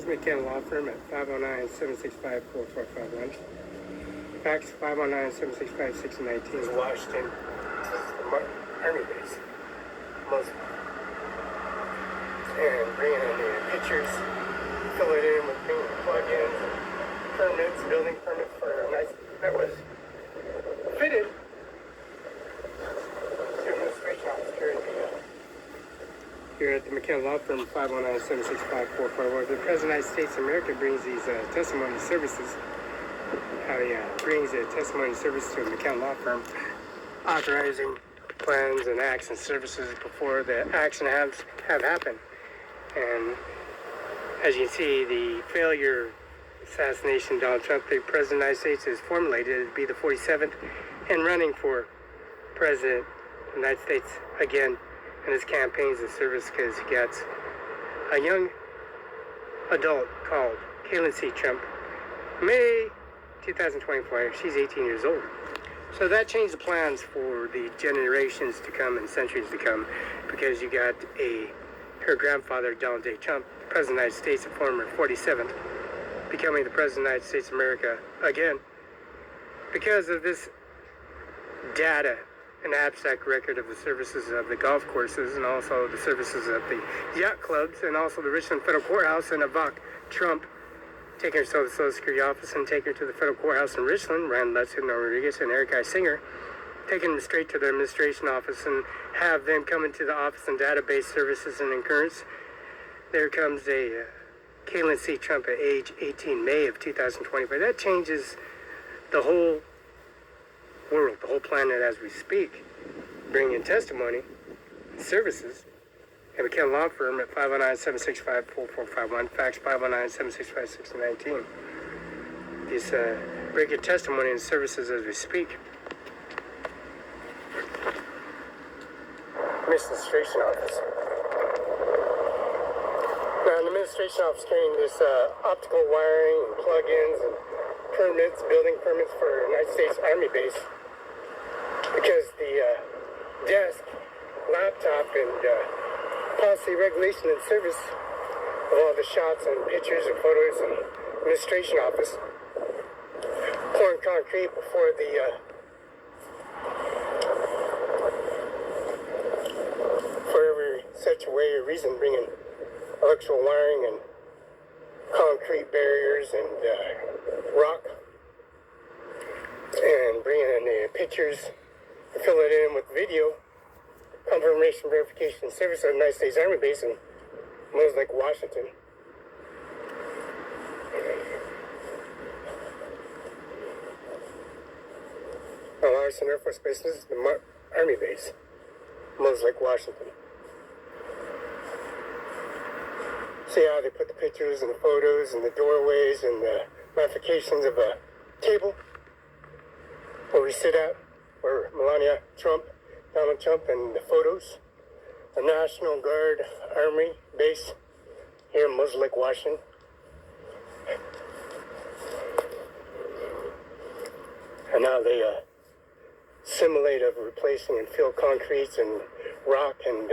McKenna Law Firm at 509-765-4451. Fax 509-765-619. Washington. This is the Army base. And bringing in the pictures, fill it in with plug-ins, permits, building permits for a nice that was fitted to administration office here at the McKenna Law Firm, 509-765-4451. The President of the United States of America brings these testimony services. How he brings the testimony service to the McKenna Law Firm, authorizing plans and acts and services before the action have happened. And as you can see, the failure assassination of Donald Trump, the President of the United States, is formulated to be the 47th and running for President of the United States again in his campaigns and service, because he got a young adult called Caitlin C. Trump, May 2024. She's 18 years old. So that changed the plans for the generations to come and centuries to come, because you got her grandfather, Donald J. Trump, the President of the United States, the former 47th, becoming the President of the United States of America again, because of this data and abstract record of the services of the golf courses, and also the services of the yacht clubs, and also the Richmond Federal Courthouse, and Ivanka Trump taking her to the Social Security office and taking her to the federal courthouse in Richmond, Rand Lutson, Rodriguez, and Eric I. Singer, taking them straight to their administration office and have them come into the office and database services and incurrence. There comes a Caitlin C. Trump at age 18, May of 2025. That changes the whole world, the whole planet as we speak, bringing testimony, services, and McKenna Law Firm at 509-765-4451, fax 509-765-619. These breaking testimony and services as we speak. Administration office. Now, in the administration office, carrying this optical wiring and plug-ins and permits, building permits for United States Army base, because the desk, laptop, and policy, regulation, and service of all the shots and pictures and photos in the administration office, pouring concrete before the for every such way or reason, bringing electrical wiring and concrete barriers and rock, and bringing in the pictures, and fill it in with video, confirmation, verification, service of the United States Army base in Lake, Washington. Larson Air Force Base. This is the Army base, Lake, Washington. See how they put the pictures and the photos and the doorways and the ramifications of a table where we sit at, where Melania Trump, Donald Trump, and the photos. The National Guard Army base here in Lake, Washington. And now they simulate of replacing and fill concretes and rock and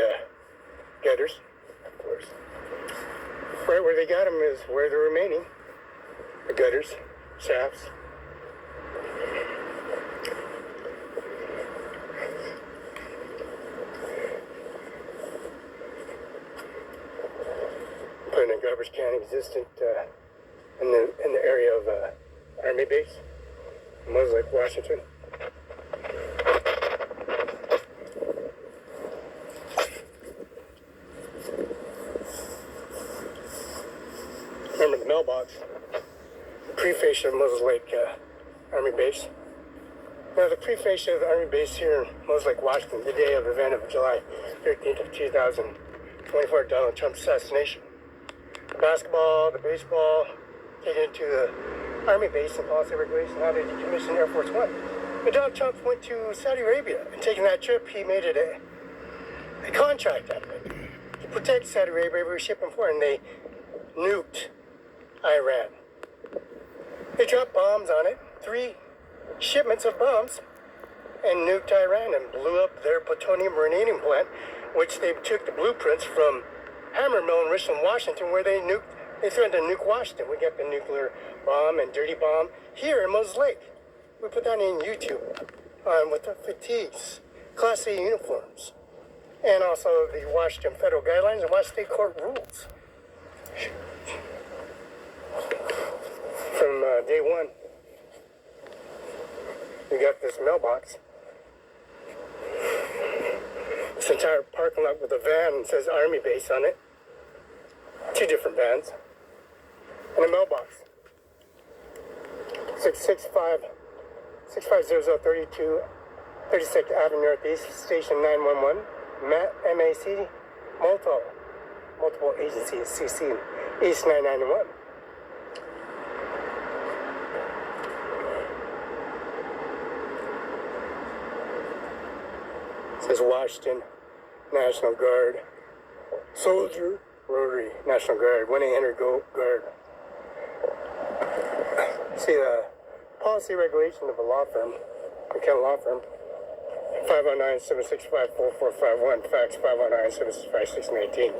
gutters, of course. Right where they got them is where they're remaining. The gutters, shafts. Putting a garbage can existent in the area of Army base, Lake, Washington. Remember the mailbox, the pre-fascia of Lake Army base. Now the pre-fascia of the Army base here in Lake, Washington, the day of the event of July 13th of 2024, Donald Trump's assassination. The basketball, the baseball, taken into the Army base and policy regulation, how they decommissioned Air Force One. But Donald Trump went to Saudi Arabia, and taking that trip, he made it a contract out of it to protect Saudi Arabia every shipping for, and they nuked Iran. They dropped bombs on it, 3 shipments of bombs, and nuked Iran and blew up their plutonium plant, which they took the blueprints from Hammer Mill in Richmond, Washington, where they nuked They threatened to nuke Washington. We got the nuclear bomb and dirty bomb here in Moses Lake. We put that in YouTube with the fatigues, Class A uniforms, and also the Washington federal guidelines and Washington State Court rules. From day one, we got this mailbox. This entire parking lot with a van and says Army Base on it. 2 different vans. And a mailbox. 650-32 36th Avenue Northeast, Station 911, MAC, multiple agencies, CC, East 991. It says Washington National Guard, Soldier, Rotary National Guard, 1-800-GO-GUARD. See the policy regulation of a law firm, McKenna Law Firm, 509-765-4451, fax 509-765-1618.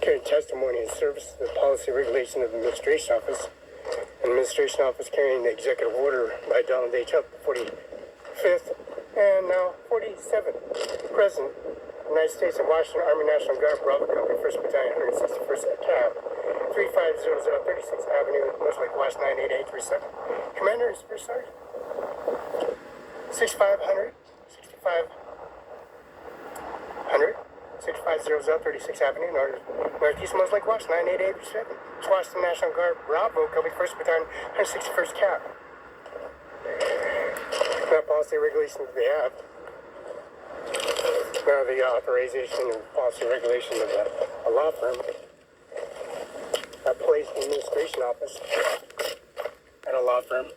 Carrying testimony and service to the policy regulation of the Administration Office. Administration Office carrying the executive order by Donald H. Trump, 45th and now 47th President of the United States and Washington Army National Guard, Bravo Company, 1st Battalion, 161st Cab, 3500 36th Avenue, West Lake West, 98837. Commander is First Sergeant. 6500, 6500, 6500 36th Avenue, Northeast West Lake West, 98837. Washington National Guard, Bravo Company, 1st Battalion, 161st Cab. Now, policy regulations they have. Now, the authorization and policy regulation of a law firm that placed the administration office at a law firm.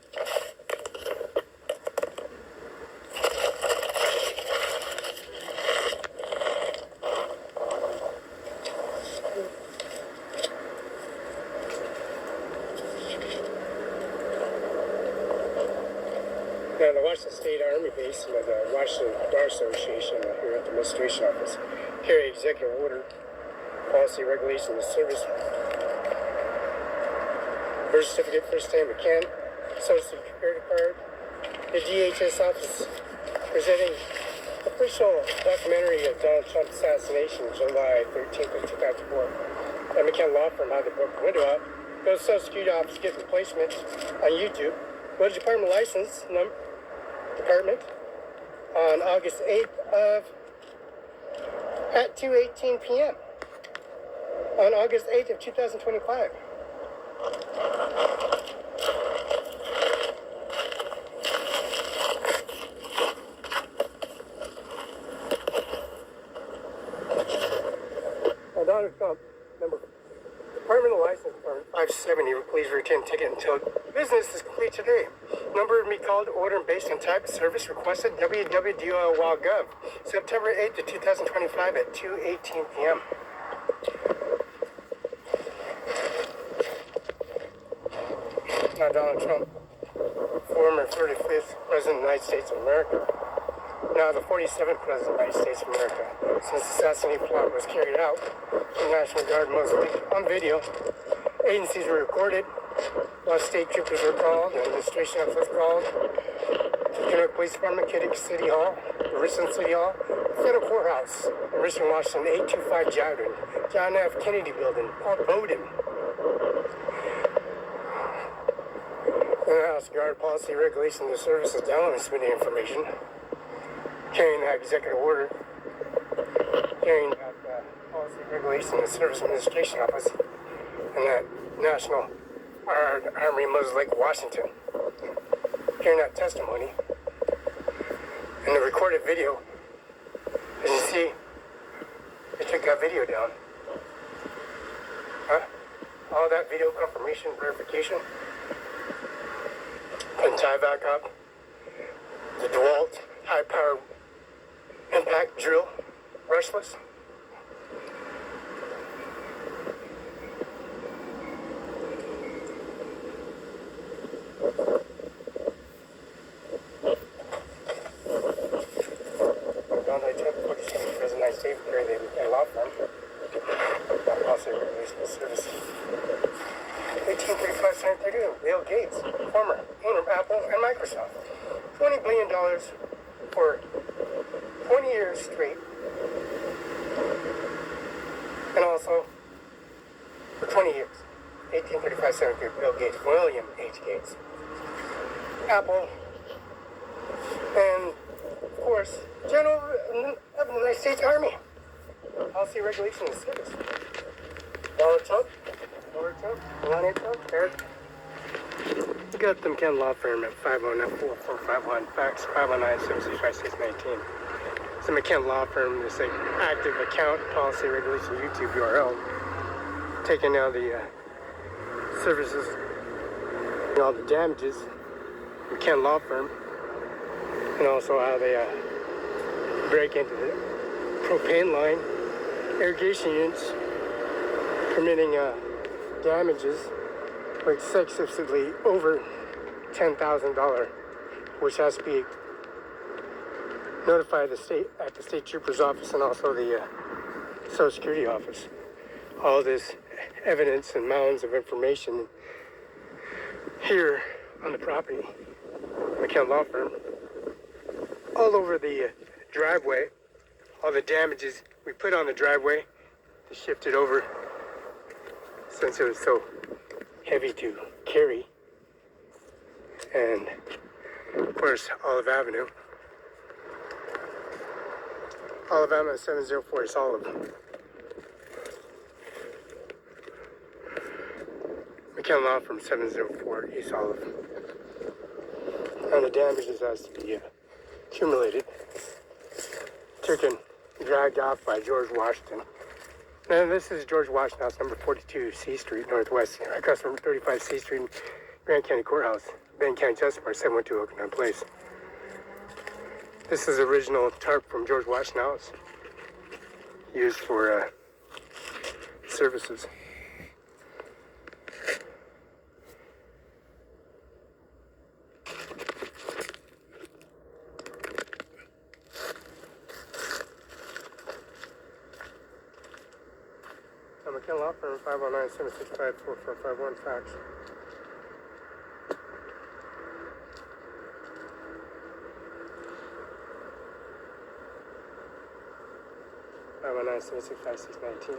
Now, the Washington State Army Base and the Washington Bar Association here at the Administration Office carry executive order, policy, regulation, and service, birth certificate, first name McCann, social security card. The DHS office presenting official documentary of Donald Trump's assassination July 13th of 2004. And McCann Law Firm had the book window up. Go to the Social Security Office, get replacement on YouTube. Go to Department License number. Department on August 8th at 2:18 p.m. on August 8th of 2025. Now, Donald Trump, number Department of License, 570, please return ticket until business is complete today. Number to be called, order and based on type of service requested, www.gov, September 8th of 2025 at 2:18 p.m. Now, Donald Trump, former 35th President of the United States of America, now the 47th President of the United States of America. Since the assassination plot was carried out, the National Guard mostly on video, agencies were recorded, a lot of state troopers were called, the administration office was called, General Police Department, Kittick City Hall, Richland City Hall, Federal Courthouse, in Richmond, Washington, 825 Jowden, John F. Kennedy Building, Paul Bowden. The House Guard policy, regulation, the services down and submitting information, carrying that executive order, carrying that policy, regulation, the service administration office, and that National Army Moses Lake, Washington, hearing that testimony, and the recorded video. As you see, they took that video down. Huh? All that video confirmation, verification, and tie back up. The DeWalt high-powered impact drill, brushless. for 20 years straight, and also for 20 years. 1835 Senator Bill Gates, William H. Gates, Apple, and of course, General of the United States Army. Policy, regulation, and service. Donald Trump, Melania Trump, Eric. We got them Ken Law Firm at 509-4451, fax 509-765-619. It's a McKen Law Firm. It's an active account, policy, regulation, YouTube URL. Taking out the services and all the damages. McKen Law Firm. And also how they break into the propane line, irrigation units, committing damages for excessively over $10,000, which has to be notified at the state trooper's office and also the Social Security office. All this evidence and mounds of information here on the property, McKen Law Firm, all over the driveway, all the damages we put on the driveway to shift it over since it was so heavy to carry. And of course, Olive Avenue 704 East Olive. McKen Law Firm 704 East Olive. And the damages has to be accumulated, taken, dragged off by George Washington. Now this is George Washington House, number 42 C Street, Northwest, across from 35 C Street, Grand County Courthouse, Benton County Justice Bar, 712 Oakland Place. This is the original tarp from George Washington House, used for services. McKen Law Firm 509-765-4451, fax. Five oh nine 765 619.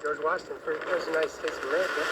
George Washington, first president of the United States of America.